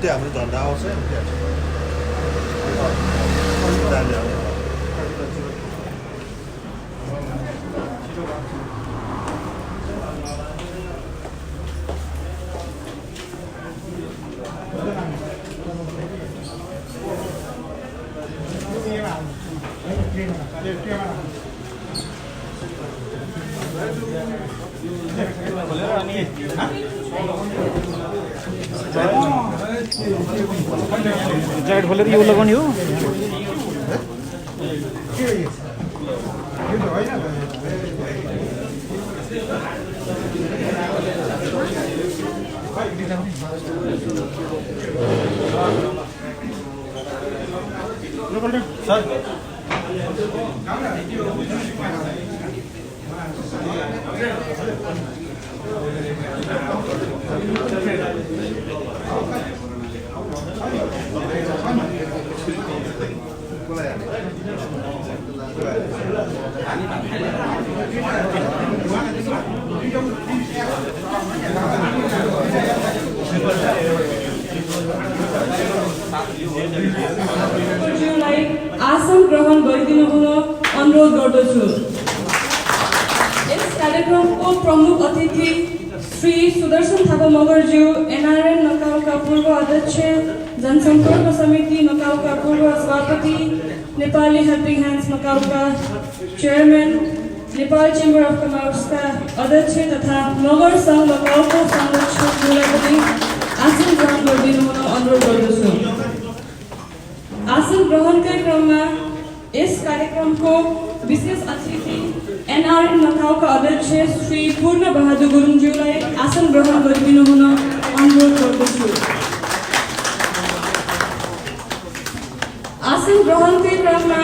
त्यो हाम्रो झन्डा आउँछ ज्याकेट खोलेर यो लगाउने हो आसन ग्रहण गरिदिनु हुन अनुरोध गर्दछु। यस कार्यक्रमको प्रमुख अतिथि श्री सुदर्शन थापा मगरज्यू, एनआरएन नकाउका पूर्व अध्यक्ष, जनसम्पर्क समिति नकाउका पूर्व सभापति, नेपाली हेल्पिङ ह्यान्ड्स नकाउका चेयरम्यान, नेपाल चेम्बर अफ कमर्सका अध्यक्ष तथा नगर सङ्घ नकाउको संरक्षकज्यूलाई पनि आसन ग्रहण गरिदिनु हुन अनुरोध गर्दछु। आसन ग्रहणकै क्रममा यस कार्यक्रमको विशेष अतिथि एनआरएन नकाउका अध्यक्ष श्री पूर्ण बहादुर गुरुङज्यूलाई आसन ग्रहण गरिदिनु हुन अनुरोध गर्दछु। आसन ग्रहणकै क्रममा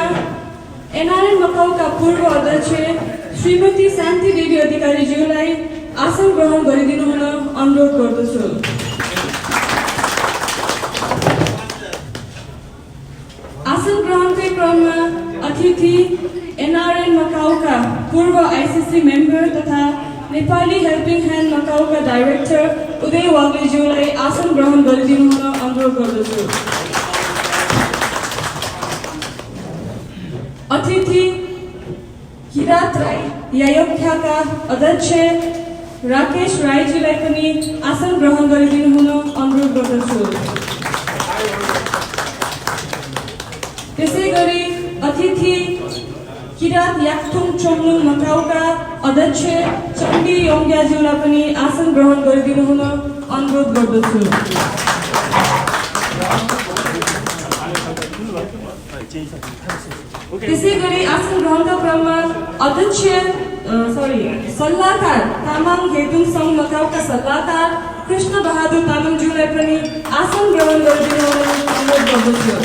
एनआरएन नकाउका पूर्व अध्यक्ष श्रीमती शान्ति देवी अधिकारीज्यूलाई आसन ग्रहण गरिदिनु हुन अनुरोध गर्दछु। आसन ग्रहणकै क्रममा अतिथि एनआरएन नकाउका पूर्व आइसिसी मेम्बर तथा नेपाली हेल्पिङ ह्यान्ड नकाउका डाइरेक्टर उदय वाग्लेज्यूलाई आसन ग्रहण गरिदिनु हुन अनुरोध गर्दछु। अतिथि किरात राई यायोख्याका अध्यक्ष राकेश राईजीलाई पनि आसन ग्रहण गरिदिनु हुन अनुरोध गर्दछु। त्यसै गरी अतिथि किरात याक्थुङ चोङलुङ नकाउका अध्यक्ष चण्डी योङ्ग्याज्यूलाई पनि आसन ग्रहण गरिदिनु हुन अनुरोध गर्दछु। त्यसै गरी आसन ग्रहणका क्रममा अध्यक्ष सल्लाहकार तामाङ हेटुङ सङ्घ नकाउका सल्लाहकार कृष्ण बहादुर तामाङज्यूलाई पनि आसन ग्रहण गरिदिनु हुन अनुरोध गर्दछु।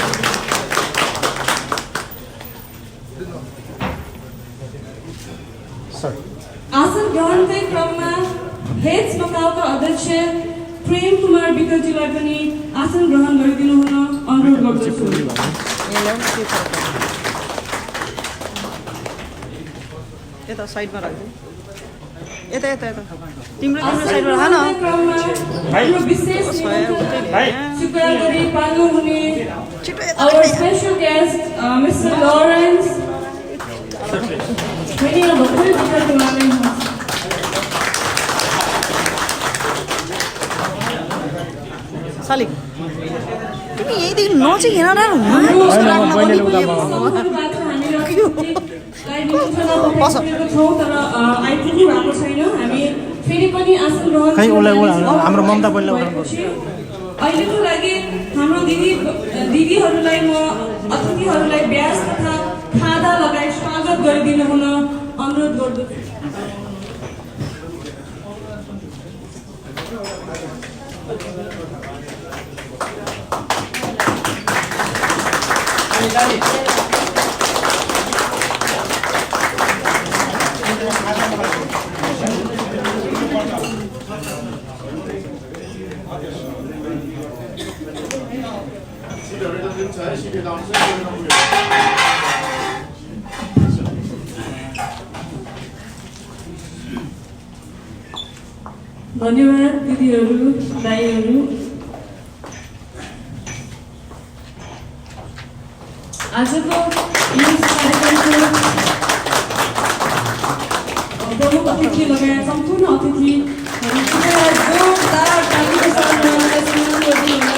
आसन ग्रहणकै क्रममा हेड्स नकाउका अध्यक्ष प्रेम कुमार विकलज्यूलाई पनि आसन ग्रहण गरिदिनु हुन अनुरोध गर्दछु। यता साइडमा राख्दै यता यता यता तिम्रो साइडमा राख न हाम्रो विशेष शुक्रिया गरी पाल्नु हुने our special guest Mr. Lawrence Many of the सालिक तिमी यहीदेखि नजिक हेर हाम्रो ममता बोल्न अहिलेको लागि हाम्रो दिदीहरूलाई म अतिथिहरूलाई ब्याज तथा खादा लगाई स्वागत गरिदिनु हुन अनुरोध गर्दछु। धन्यवाद दिदीहरू, दाइहरू। आजको यस कार्यक्रमको प्रमुख अतिथि लगायत सम्पूर्ण अतिथिहरू जोरदार तालीको साथमा उहाँलाई सम्मान गरिदिनुहोला।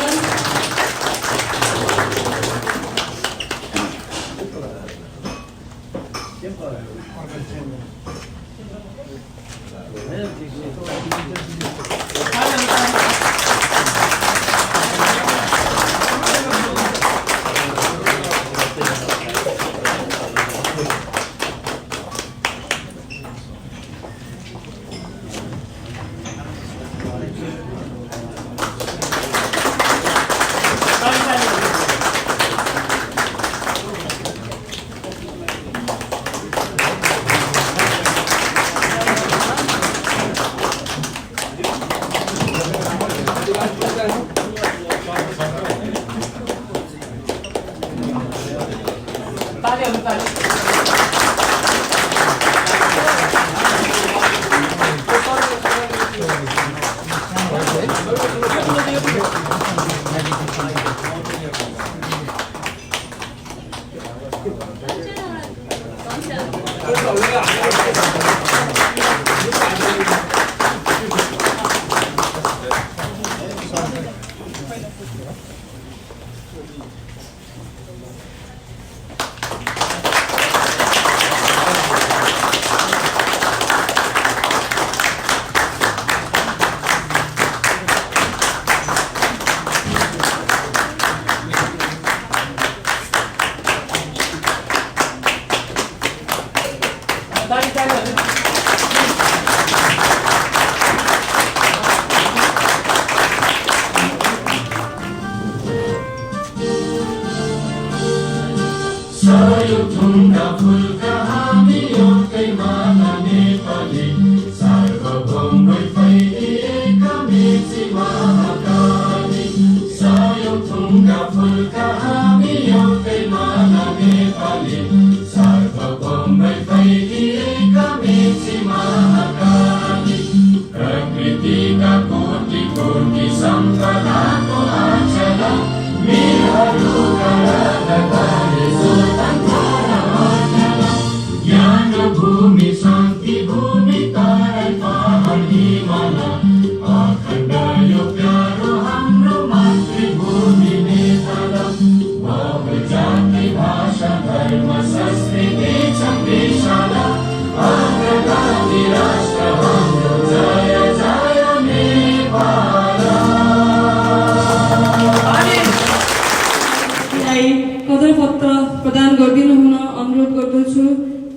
कदरपत्र प्रदान गरिदिनु हुन अनुरोध गर्दछु।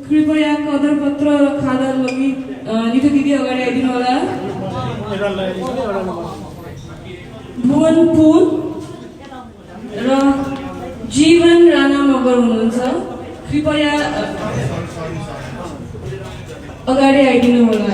कृपया कदरपत्र र खादा लगी नितु दिदी अगाडि आइदिनु होला। भुवन पुन र जीवन राणा मगर हुनुहुन्छ, कृपया अगाडि आइदिनु होला।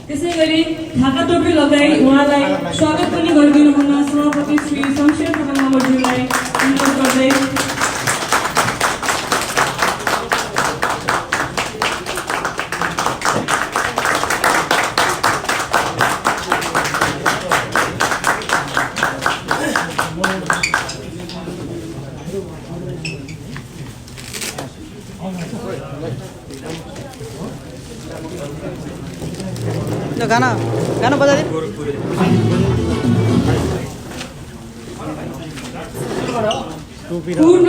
त्यसैगरी ढाका टोपी लगाई उहाँलाई स्वागत पनि गरिदिनु हुन सभापति श्री शमशेर थापा मगरज्यूलाई अनुरोध गर्दै गाना गाना बजा दे। पूर्ण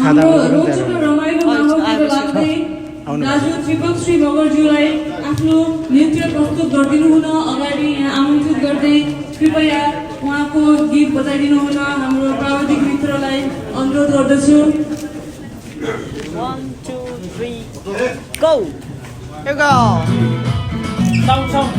हाम्रो रोचक र रमाइलो माहौलतिर लाग्दै दाजु त्रिपक श्री मगरज्यूलाई आफ्नो नृत्य प्रस्तुत गरिदिनु हुन अगाडि यहाँ आमन्त्रित गर्दै कृपया उहाँको गीत बजाइदिनु हुन हाम्रो प्राविधिक मित्रलाई अनुरोध गर्दछु। 1 2 3 go here go song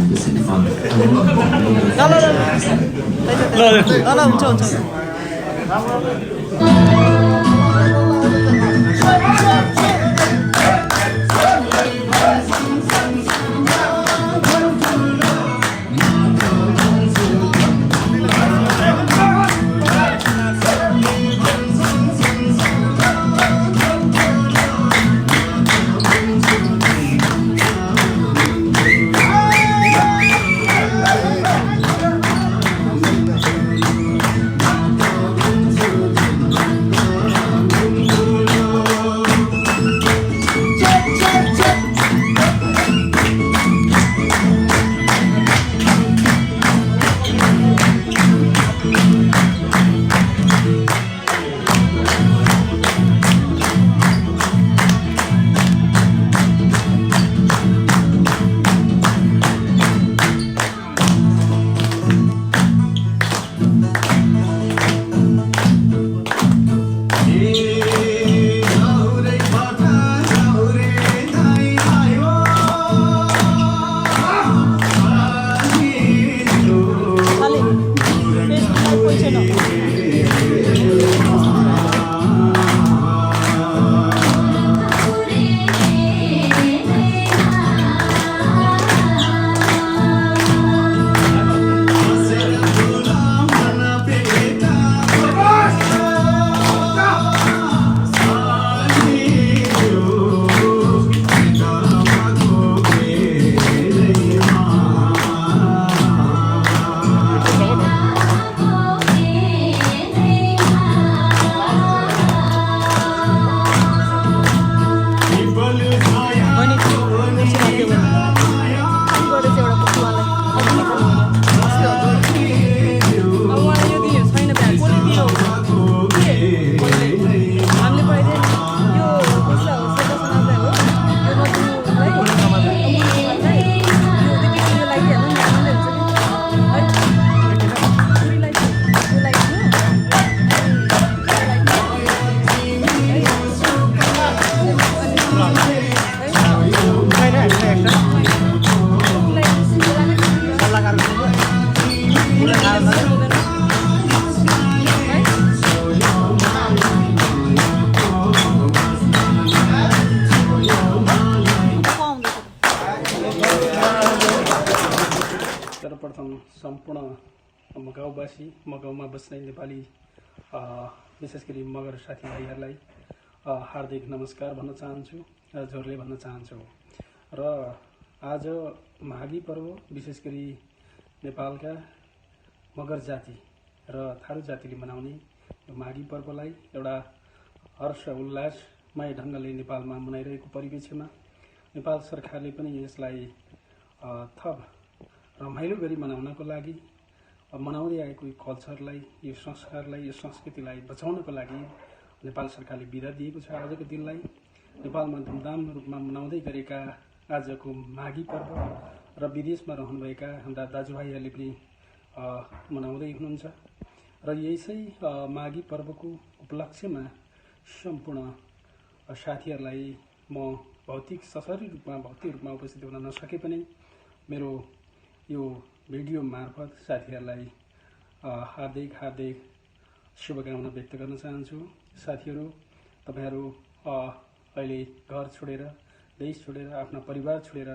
त्यसरी फल ल हुन्छ सम्पूर्ण मगाउवासी मगाउमा बस्ने नेपाली विशेष गरी मगर साथीभाइहरूलाई हार्दिक नमस्कार भन्न चाहन्छु र जोरले भन्न चाहन्छु। र आज माघी पर्व विशेष गरी नेपालका मगर जाति र थारू जातिले मनाउने माघी पर्वलाई एउटा हर्ष उल्लासमय ढङ्गले नेपालमा मनाइरहेको परिप्रेक्ष्यमा नेपाल सरकारले पनि यसलाई थप रमाइलो गरी मनाउनको लागि मनाउँदै आएको यो कल्चरलाई, यो संस्कारलाई, यो संस्कृतिलाई बचाउनको लागि नेपाल सरकारले बिदा दिएको छ। आजको दिनलाई नेपालमा धुमधाम रूपमा मनाउँदै गरेका आजको माघी पर्व र विदेशमा रहनुभएका हाम्रा दाजुभाइहरूले पनि मनाउँदै हुनुहुन्छ। र यसै माघी पर्वको उपलक्ष्यमा सम्पूर्ण साथीहरूलाई म भौतिक रूपमा उपस्थित हुन नसके पनि मेरो यो भिडियो मार्फत साथीहरूलाई हार्दिक शुभकामना व्यक्त गर्न चाहन्छु। साथीहरू, तपाईहरू अहिले घर छोडेर, देश छोडेर, आफ्ना परिवार छोडेर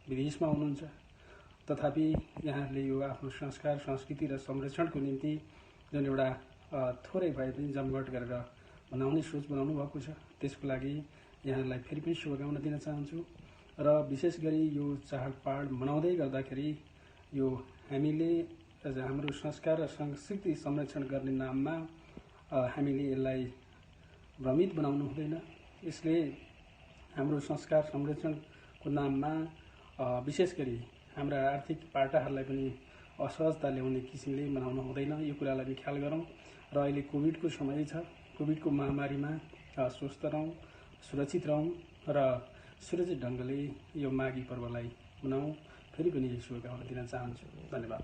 विदेशमा हुनुहुन्छ, तथापि यहाँहरूले यो आफ्नो संस्कार संस्कृति र संरक्षणको निम्ति जुन एउटा थोरै भए पनि जमघट गरेर मनाउने सोच बनाउनु भएको छ, त्यसको लागि यहाँहरूलाई फेरि पनि शुभकामना दिन चाहन्छु। र विशेष गरी यो चाडपर्व मनाउँदै गर्दाखेरि यो हामीले हाम्रो संस्कार र संस्कृति संरक्षण गर्ने नाममा हामीले यसलाई भ्रमित बनाउनु हुँदैन। यसले हाम्रो संस्कार संरक्षणको नाममा विशेष गरी हाम्रा आर्थिक पाटाहरूलाई पनि असहजता ल्याउने किसिमले मनाउनु हुँदैन। यो कुरालाई पनि ख्याल गरौँ। र अहिले कोभिडको समय छ, कोभिडको महामारीमा स्वस्थ रहौँ, सुरक्षित रहौँ र सुरक्षित ढङ्गले यो माघी पर्वलाई मनाऊँ। फेरि पनि यो शुभकामना दिन चाहन्छु। धन्यवाद।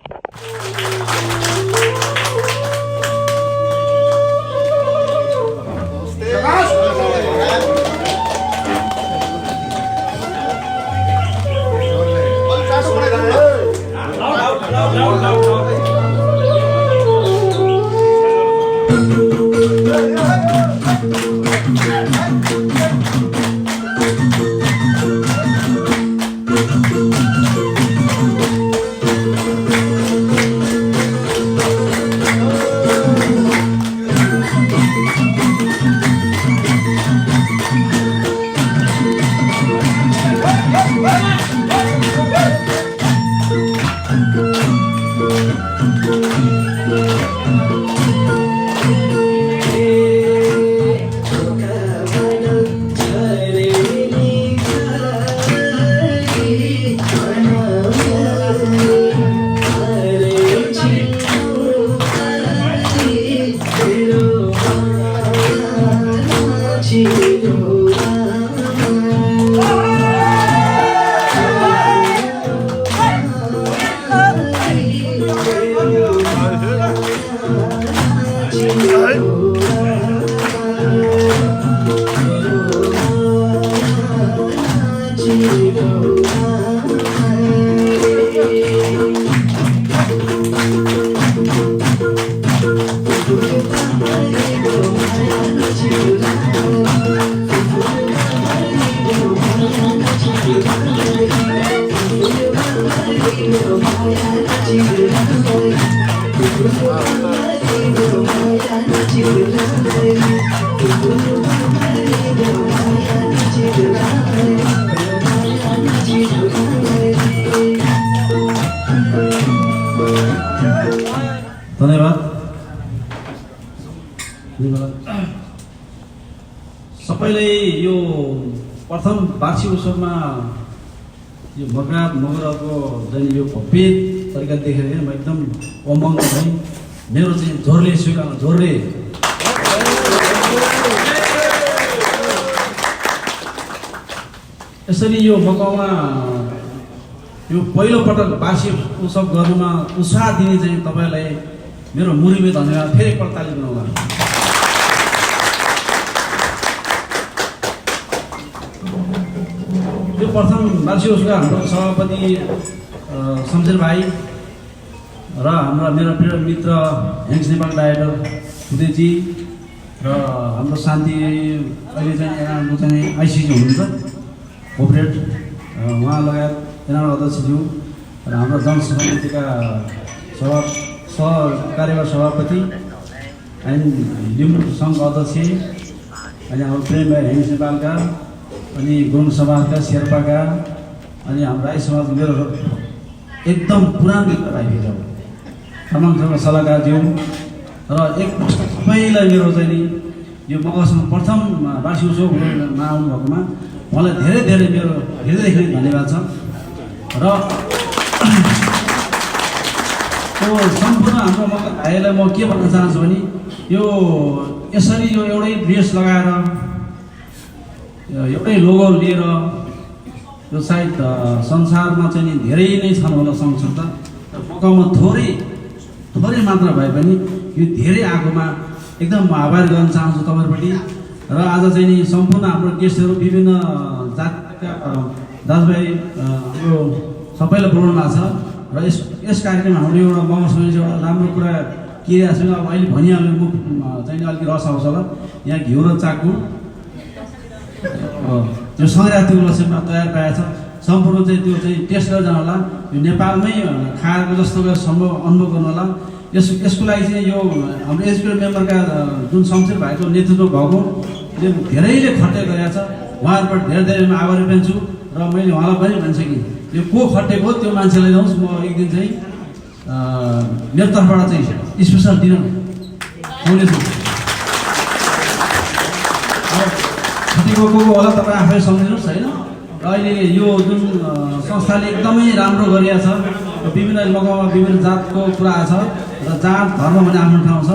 सबैले यो प्रथम वार्षिक उत्सवमा यो मगरको जुन यो भव्य तरिका देखेर म एकदम उमङ्ग भएँ। मेरो चाहिँ जोरले स्वीकार जोरले यसरी यो मकाउमा यो पहिलो पटक वार्षिक उत्सव गर्नुमा उत्साह दिने चाहिँ तपाईँलाई मेरो मुरीमै धन्यवाद। फेरि एकपल्ट ताली बनाउँला। यो प्रथम वार्षिक उत्सव हाम्रो सभापति शमशेर भाइ र हाम्रा मेरो प्रिय मित्र हेङ्स नेपाल डाइरेक्टर उदयजी र हाम्रो शान्ति अहिले चाहिँ हाम्रो चाहिँ आइसिजी हुनुहुन्छ कोअपरेट उहाँ लगायत एनआर अध्यक्षज्यू र हाम्रो जनसमितिका सहकार्यवाह सभापति अनि लिम्बू सङ्घ अध्यक्ष अनि हाम्रो प्रेम भाइ हेङ्स नेपालका अनि गुरुङ समाजका शेर्पाका अनि हाम्रो राई समाज मेरो एकदम पुरानो भाइहरू तामाङ सल्लाहकारज्यू र एक सबैलाई मेरो चाहिँ नि यो मकरसँग प्रथम वार्षिक उत्सवमा आउनुभएकोमा उहाँलाई धेरै धेरै मेरो हृदयदेखि धन्यवाद छ। र त्यो सम्पूर्ण हाम्रो मकर भाइलाई म के भन्न चाहन्छु भने यो यसरी यो एउटै ड्रेस लगाएर एउटै लोगो लिएर यो सायद संसारमा चाहिँ नि धेरै नै छन् होला संस्था मकाउमा थोरै मात्र भए पनि यो धेरै आएकोमा एकदम म आभार गर्न चाहन्छु तपाईँहरूपट्टि। र आज चाहिँ नि सम्पूर्ण हाम्रो गेस्टहरू विभिन्न जातका दाजुभाइ यो सबैलाई बोलाउनु भएको छ। र यस कार्यक्रममा हाम्रो एउटा मगरसँग एउटा राम्रो कुरा के छ अब अहिले भनिहाल्नु मुख चाहिँ अलिकति रस आउँछ होला। यहाँ घिउ र चाकु त्यो संक्रान्ति उपलक्ष्यमा तयार पाएछ। सम्पूर्ण चाहिँ त्यो चाहिँ टेस्ट गरेर जानु होला। यो नेपालमै खाएको जस्तो सम्भव अनुभव गर्नु होला। यसको लागि चाहिँ यो हाम्रो एसपिएल मेम्बरका जुन शमशेर भाइको नेतृत्व भएको धेरैले खट्टे गरेको छ। उहाँहरूबाट धेरै धेरै म आभारी पनि छु। र मैले उहाँलाई पनि भन्छु कि यो को खटेको त्यो मान्छेलाई ल्याउँछु म एक दिन चाहिँ मेरो तर्फबाट चाहिँ स्पेसल डिनर खुवाउनेछु। को होला तपाईँ आफै सम्झिनुहोस् होइन। र अहिले यो जुन संस्थाले एकदमै राम्रो गरिएको छ। विभिन्न मकाउमा विभिन्न जातको कुरा छ र जात धर्म भन्ने आफ्नो ठाउँ छ।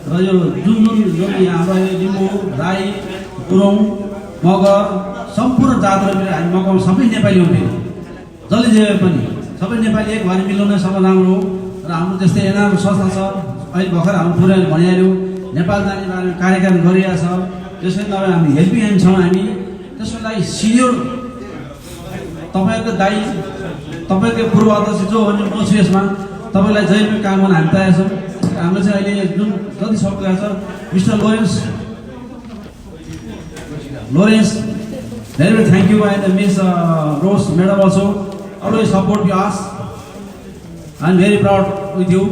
र यो जुन हाम्रो लिम्बू राई गुरुङ मगर सम्पूर्ण जातहरू मिलेर हामी मकाउमा सबै नेपाली हो। फेरि जसले जे पनि सबै नेपाली एक भएर मिलाउन सबै राम्रो हो। र हाम्रो त्यस्तै एनआरको संस्था छ। अहिले भर्खर हाम्रो पुराले भनिहाल्यो नेपाल जाने बारेमा कार्यक्रम गरिरहेको छ। त्यसै तपाईँ हामी हेल्पिङ ह्यान्ड छौँ। हामी त्यसको लागि सिनियर तपाईँको दाइ तपाईँको पूर्व अध्यक्ष जो भने म छु यसमा तपाईँलाई जहिले काम गर्न हामी तयार छौँ। हाम्रो चाहिँ अहिले जुन जति सक्दो छ mister Lawrence very very thank you and miss Rose madam also always support you as I am very proud with you.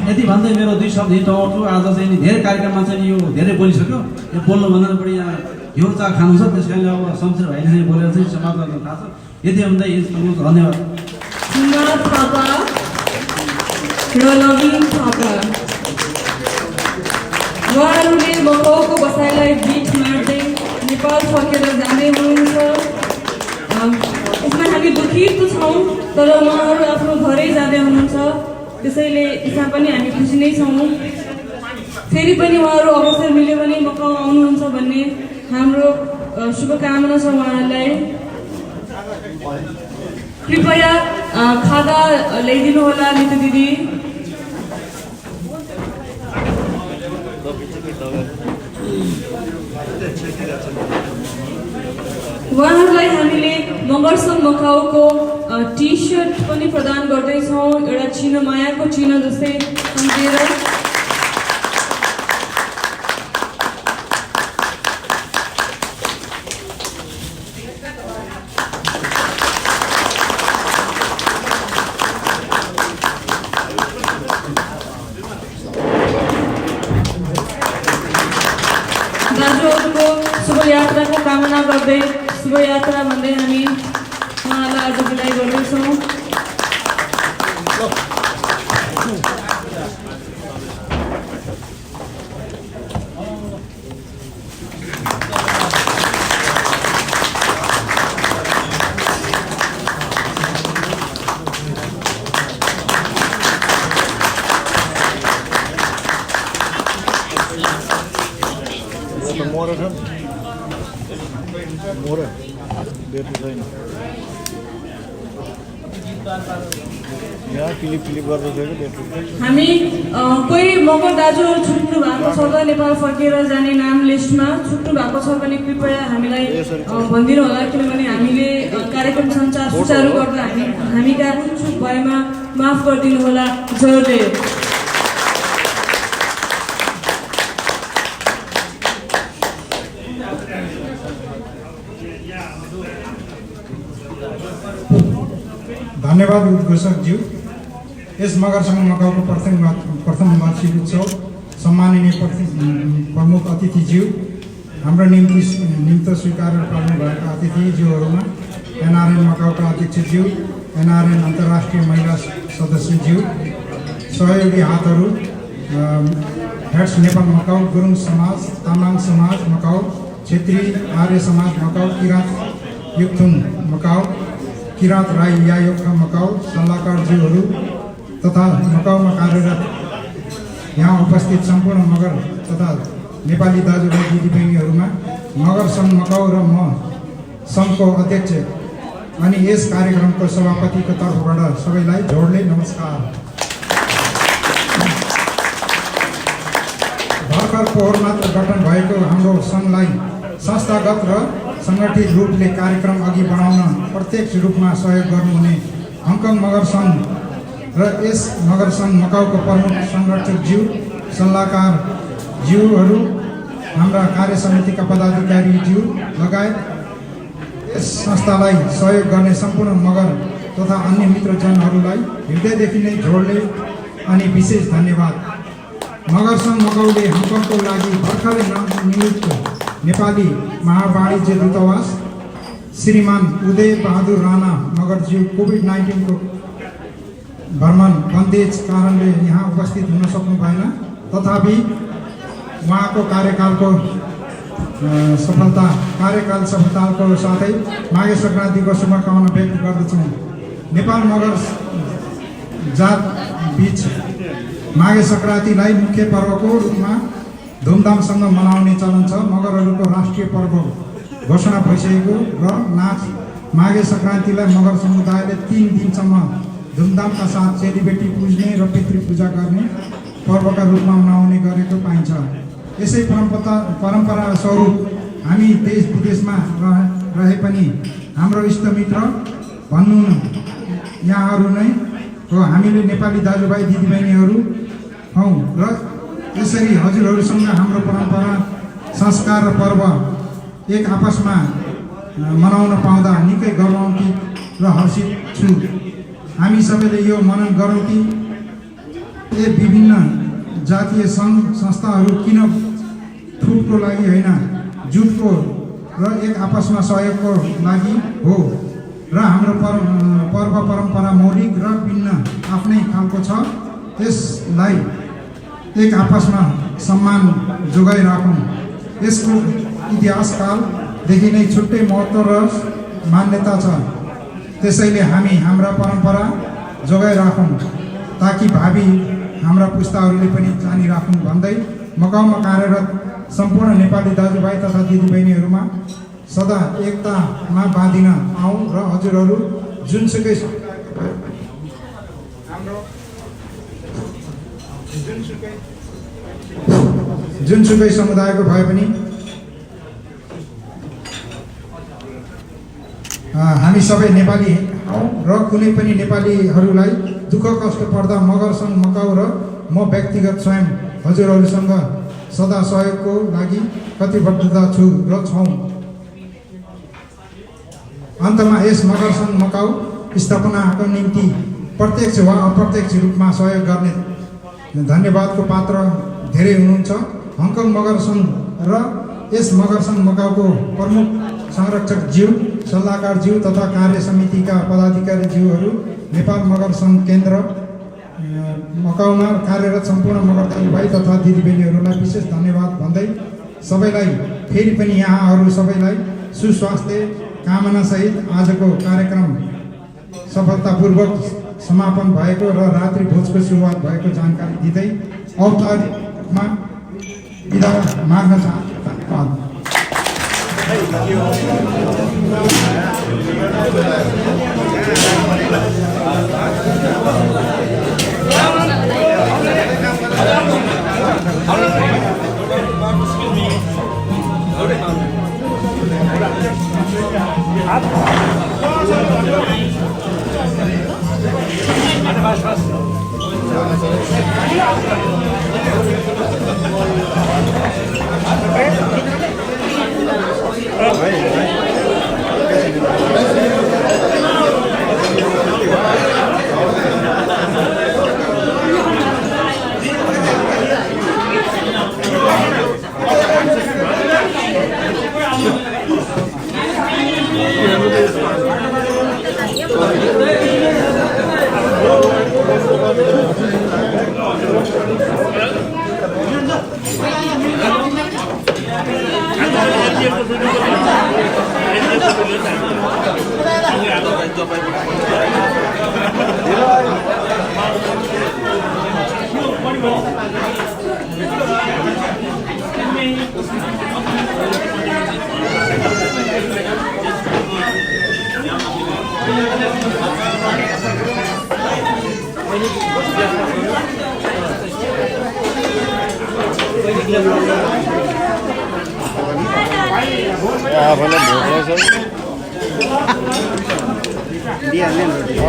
यति भन्दै मेरो दुई शब्द यहीँ टमाउँछु। आज चाहिँ नि धेरै कार्यक्रममा चाहिँ यो धेरै बोलिसक्यो। यो बोल्नुभन्दा बढी यहाँ घिउ चाक खानु छ। त्यस कारणले अब शमशेर भाइले चाहिँ बोलेर चाहिँ समाप्त गर्न थाहा छ। यति भन्दै धन्यवाद। थापा र नवीन थापा उहाँहरूले मकाउको बसाइलाई बिट मार्दै नेपाल फर्केर जाँदै हुनुहुन्छ। यसमा हामी दुखित त छौँ तर उहाँहरू आफ्नो घरै जाँदै हुनुहुन्छ। त्यसैले यसमा पनि हामी खुसी नै छौँ। फेरि पनि उहाँहरू अवसर मिल्यो भने मकाउ आउनुहुन्छ भन्ने हाम्रो शुभकामना छ उहाँहरूलाई। कृपया खादा ल्याइदिनु होला नितु दिदी। उहाँहरूलाई हामीले मगरसङ मकाउको टी सर्ट पनि प्रदान गर्दैछौँ। एउटा चिनो मायाको चिनो जस्तै सम्झेर। शुभयात्रा भन्दै हामी उहाँलाई आज बिदाई गर्दैछौँ। मोर छ मोर बेट्री छैन यहाँ पिलिप गर्दै थियो कि बेट्री हामी कोही मगर दाजुहरू छुट्नु भएको छ त नेपाल फर्केर जाने नाम लिस्टमा छुट्नु भएको छ भने कृपया हामीलाई भनिदिनु होला, किनभने हामीले कार्यक्रम सञ्चार सुचारू गर्दा हामीका चुक भएमा माफ गरिदिनु होला। जोडले धन्यवाद उद्घोषकज्यू। यस मगर सङ्घ मकाउको प्रथम वार्षिक उत्सव सम्माननीय प्रमुख अतिथिज्यू, हाम्रो निम्ति स्वीकार पार्नुभएका अतिथिज्यूहरूमा एनआरएन मकाउका अध्यक्षज्यू, एनआरएन अन्तर्राष्ट्रिय महिला सदस्यज्यू, सहयोगी हातहरू हेड्स नेपाल मकाउ, गुरुङ समाज, तामाङ समाज Macau, Kshetri Arya Samaj Macau, Kirat Yukthung Macau, Kirat Rai Yayokkha Macau, सल्लाहकारज्यूहरू तथा मकाउमा कार्यरत यहाँ उपस्थित सम्पूर्ण मगर तथा नेपाली दाजुभाइ दिदीबहिनीहरूमा मगर सङ्घ मकाउ र म सङ्घको अध्यक्ष अनि यस कार्यक्रमको सभापतिको तर्फबाट सबैलाई जोडले नमस्कार। भर्खर पोहोर मात्र गठन भएको हाम्रो सङ्घलाई संस्थागत र सङ्गठित रूपले कार्यक्रम अघि बढाउन प्रत्यक्ष रूपमा सहयोग गर्नुहुने हङकङ मगर सङ्घ र यस मगर सङ्घ मकाउको प्रमुख संरक्षकज्यू, सल्लाहकारज्यूहरू, हाम्रा कार्य समितिका पदाधिकारीज्यू लगायत यस संस्थालाई सहयोग गर्ने सम्पूर्ण मगर तथा अन्य मित्रजनहरूलाई हृदयदेखि नै जोडले अनि विशेष धन्यवाद। मगर सङ्घ मकाउले हङकङको लागि भर्खरै नियुक्त नेपाली महावाणिज्य दूतावास श्रीमान उदय बहादुर राणा मगरज्यू कोभिड-19 को भ्रमण बन्देज कारणले यहाँ उपस्थित हुन सक्नु भएन, तथापि उहाँको कार्यकाल सफलताको साथै माघे सङ्क्रान्तिको शुभकामना व्यक्त गर्दछौँ। नेपाल मगर जात बीच माघे सङ्क्रान्तिलाई मुख्य पर्वको रूपमा धुमधामसँग मनाउने चलन छ। मगरहरूको राष्ट्रिय पर्व घोषणा भइसकेको र नाच माघे सङ्क्रान्तिलाई मगर समुदायले 3 दिनसम्म धुमधामका साथ चेलीबेटी पुज्ने र पितृ पूजा गर्ने पर्वका रूपमा मनाउने गरेको पाइन्छ। यसै परम्परा स्वरूप हामी देश विदेशमा रहे पनि हाम्रो इष्टमित्र भन्नु यहाँहरू नै हो। हामीले नेपाली दाजुभाइ दिदीबहिनीहरू हौँ र यसरी हजुरहरूसँग हाम्रो परम्परा, संस्कार र पर्व एक आपसमा मनाउन पाउँदा निकै गौरवान्वित र हर्षित छु। हामी सबैले यो मनन गरौँ कि विभिन्न जातीय सङ्घ संस्थाहरू किन फुटको लागि होइन, जुटको र एक आपसमा सहयोगको लागि हो र हाम्रो पर्व परम्परा मौलिक र भिन्न आफ्नै खालको छ। त्यसलाई एक आपसमा सम्मान जोगाइराखौँ। यसको इतिहासकालदेखि नै छुट्टै महत्त्व र मान्यता छ। त्यसैले हामी हाम्रा परम्परा जोगाइराखौँ ताकि भावी हाम्रा पुस्ताहरूले पनि जानिराखौँ भन्दै मकाउमा कार्यरत सम्पूर्ण नेपाली दाजुभाइ तथा दिदीबहिनीहरूमा सदा एकतामा बाँधिन आउँ र हजुरहरू जुनसुकै समुदायको भए पनि हामी सबै नेपाली हौँ र कुनै पनि नेपालीहरूलाई दुःख कष्ट पर्दा मगर सङ्घ मकाउ र म व्यक्तिगत स्वयं हजुरहरूसँग सदा सहयोगको लागि कटिबद्धता छु र छौँ। अन्तमा यस मगर सङ्घ मकाउ स्थापनाको निम्ति प्रत्यक्ष वा अप्रत्यक्ष रूपमा सहयोग गर्ने धन्यवादको पात्र धेरै हुनुहुन्छ। हङकङ मगर सङ्घ र यस मगर सङ्घ मकाउको प्रमुख संरक्षकज्यू, सल्लाहकारज्यू तथा कार्य समितिका पदाधिकारीज्यूहरू, नेपाल मगर सङ्घ केन्द्र मकाउमा कार्यरत सम्पूर्ण मगर दाजुभाइ तथा दिदीबहिनीहरूलाई विशेष धन्यवाद भन्दै सबैलाई फेरि पनि यहाँहरू सबैलाई सुस्वास्थ्य कामनासहित आजको कार्यक्रम सफलतापूर्वक समापन भएको र रात्रि भोजको सुरुवात भएको जानकारी दिँदै औपचारिकमा बिदा माग्न चाहन्छु। धन्यवाद।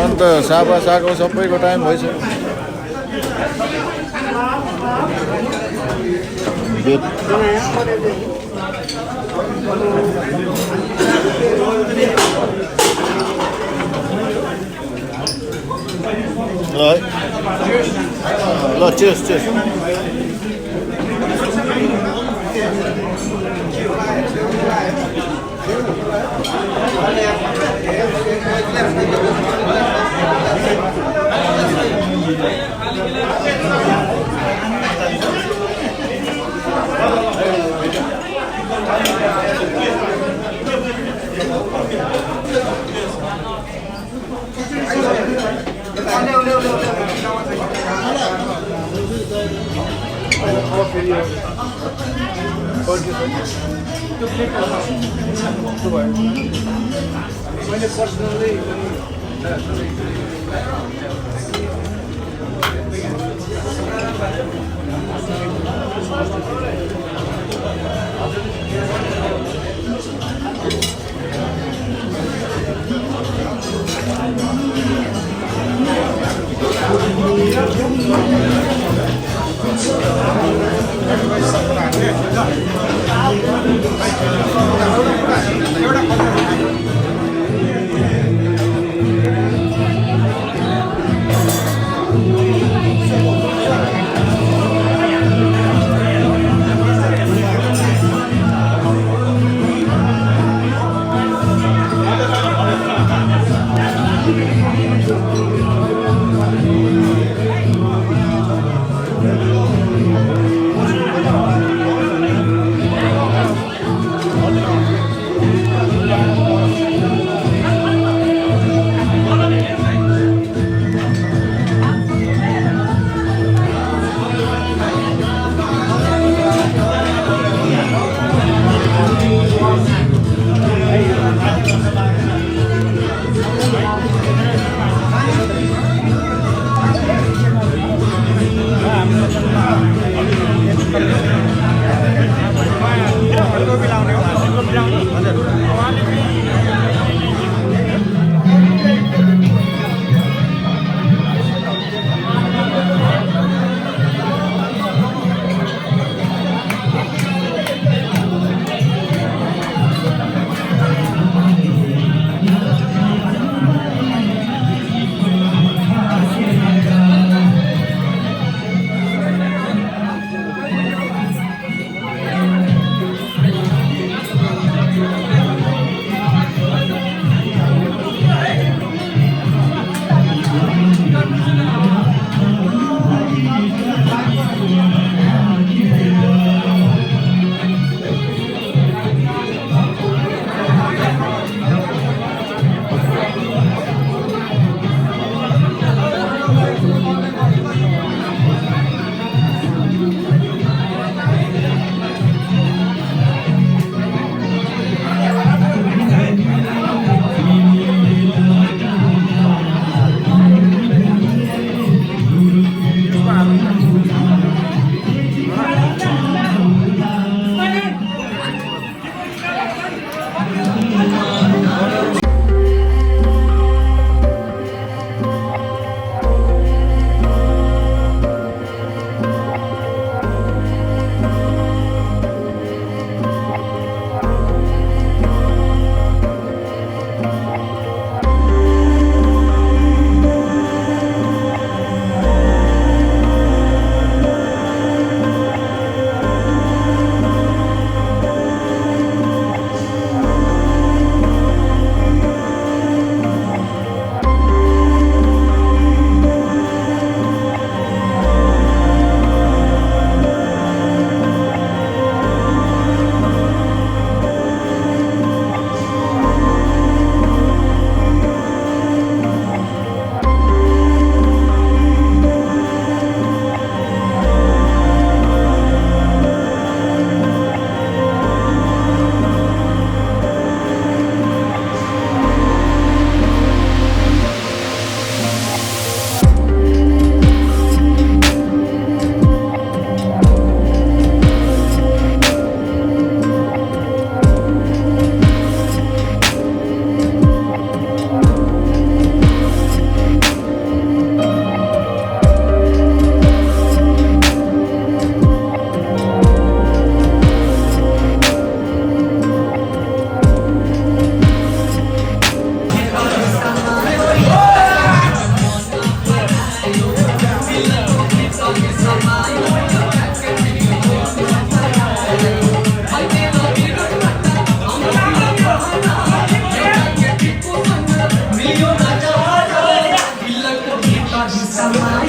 अन्त साबा साको सबैको टाइम भइसक्यो। ल चेस चेस मैले पर्सनली Sama